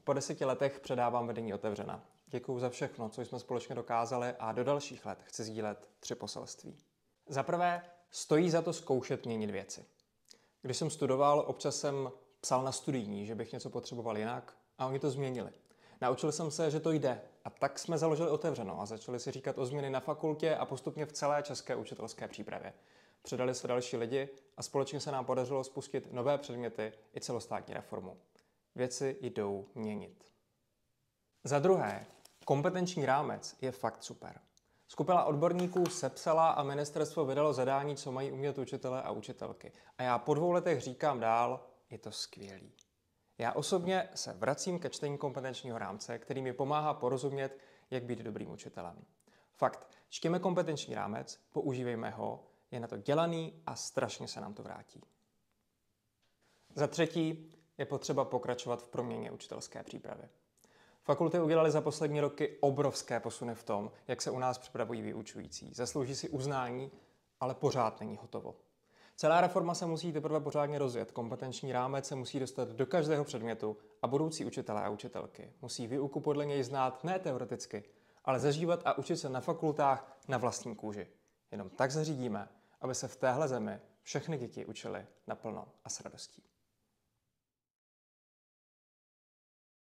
Po 10 letech předávám vedení Otevřena. Děkuji za všechno, co jsme společně dokázali a do dalších let chci sdílet 3 poselství. Za prvé, stojí za to zkoušet měnit věci. Když jsem studoval, občas jsem psal na studijní, že bych něco potřeboval jinak a oni to změnili. Naučil jsem se, že to jde a tak jsme založili Otevřeno a začali si říkat o změny na fakultě a postupně v celé české učitelské přípravě. Přidali se další lidi a společně se nám podařilo spustit nové předměty i celostátní reformu. Věci jdou měnit. Za druhé, kompetenční rámec je fakt super. Skupina odborníků sepsala a ministerstvo vydalo zadání, co mají umět učitelé a učitelky. A já po 2 letech říkám dál, je to skvělý. Já osobně se vracím ke čtení kompetenčního rámce, který mi pomáhá porozumět, jak být dobrým učitelem. Fakt, čtěme kompetenční rámec, používejme ho, je na to dělaný a strašně se nám to vrátí. Za třetí, je potřeba pokračovat v proměně učitelské přípravy. Fakulty udělaly za poslední roky obrovské posuny v tom, jak se u nás připravují vyučující. Zaslouží si uznání, ale pořád není hotovo. Celá reforma se musí teprve pořádně rozjet, kompetenční rámec se musí dostat do každého předmětu a budoucí učitelé a učitelky musí výuku podle něj znát ne teoreticky, ale zažívat a učit se na fakultách na vlastní kůži. Jenom tak zařídíme, aby se v téhle zemi všechny děti učily naplno a s radostí.